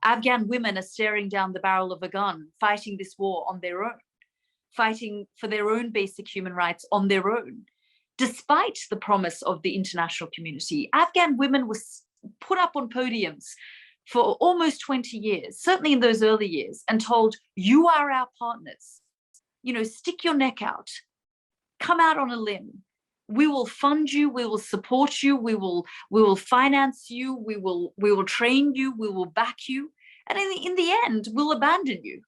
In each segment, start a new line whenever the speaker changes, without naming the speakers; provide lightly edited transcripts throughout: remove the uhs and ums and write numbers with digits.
Afghan women are staring down the barrel of a gun, fighting this war on their own, fighting for their own basic human rights on their own. Despite the promise of the international community, Afghan women were put up on podiums for almost 20 years, certainly in those early years, and told, you are our partners. Stick your neck out, come out on a limb. We will fund you, we will support you, we will finance you, we will train you, we will back you. And in the end, we'll abandon you.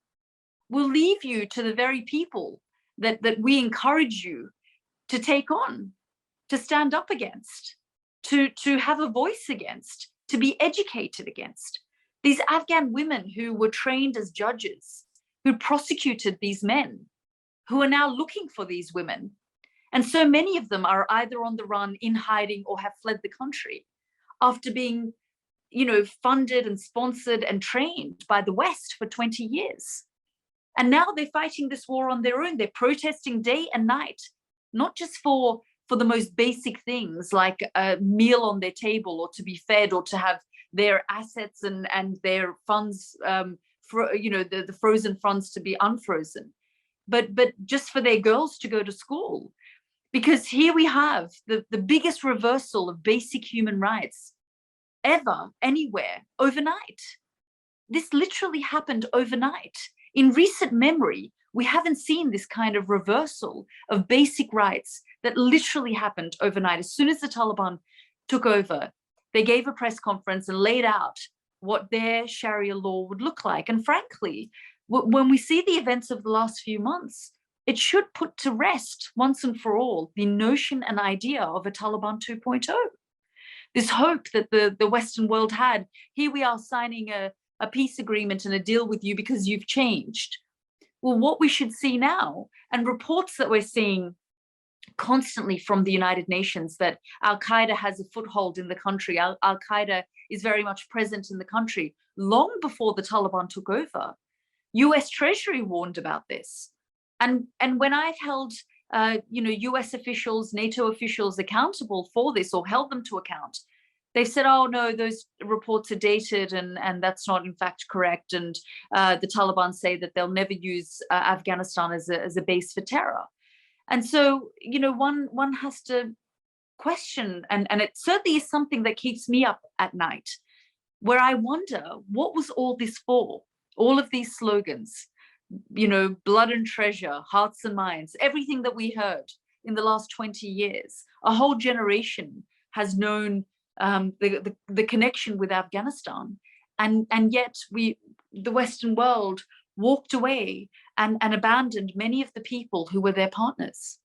We'll leave you to the very people that we encourage you to take on, to stand up against, to have a voice against, to be educated against. These Afghan women who were trained as judges, who prosecuted these men, who are now looking for these women. And so many of them are either on the run, in hiding, or have fled the country after being, funded and sponsored and trained by the West for 20 years. And now they're fighting this war on their own. They're protesting day and night, not just for the most basic things like a meal on their table, or to be fed, or to have their assets and their funds, the frozen funds to be unfrozen, but just for their girls to go to school. Because here we have the biggest reversal of basic human rights ever, anywhere, overnight. This literally happened overnight. In recent memory, we haven't seen this kind of reversal of basic rights that literally happened overnight. As soon as the Taliban took over, they gave a press conference and laid out what their Sharia law would look like. And frankly, when we see the events of the last few months, it should put to rest once and for all the notion and idea of a Taliban 2.0. This hope that the Western world had, here we are signing a peace agreement and a deal with you because you've changed. Well, what we should see now, and reports that we're seeing constantly from the United Nations, that Al-Qaeda has a foothold in the country, Al-Qaeda is very much present in the country, long before the Taliban took over. US Treasury warned about this. And when I've held US officials, NATO officials accountable for this, or held them to account, they said, oh no, those reports are dated and that's not in fact correct. And the Taliban say that they'll never use Afghanistan as a base for terror. And so, one has to question, and it certainly is something that keeps me up at night, where I wonder, what was all this for? All of these slogans, blood and treasure, hearts and minds, everything that we heard in the last 20 years, a whole generation has known the connection with Afghanistan, and yet the Western world walked away and abandoned many of the people who were their partners.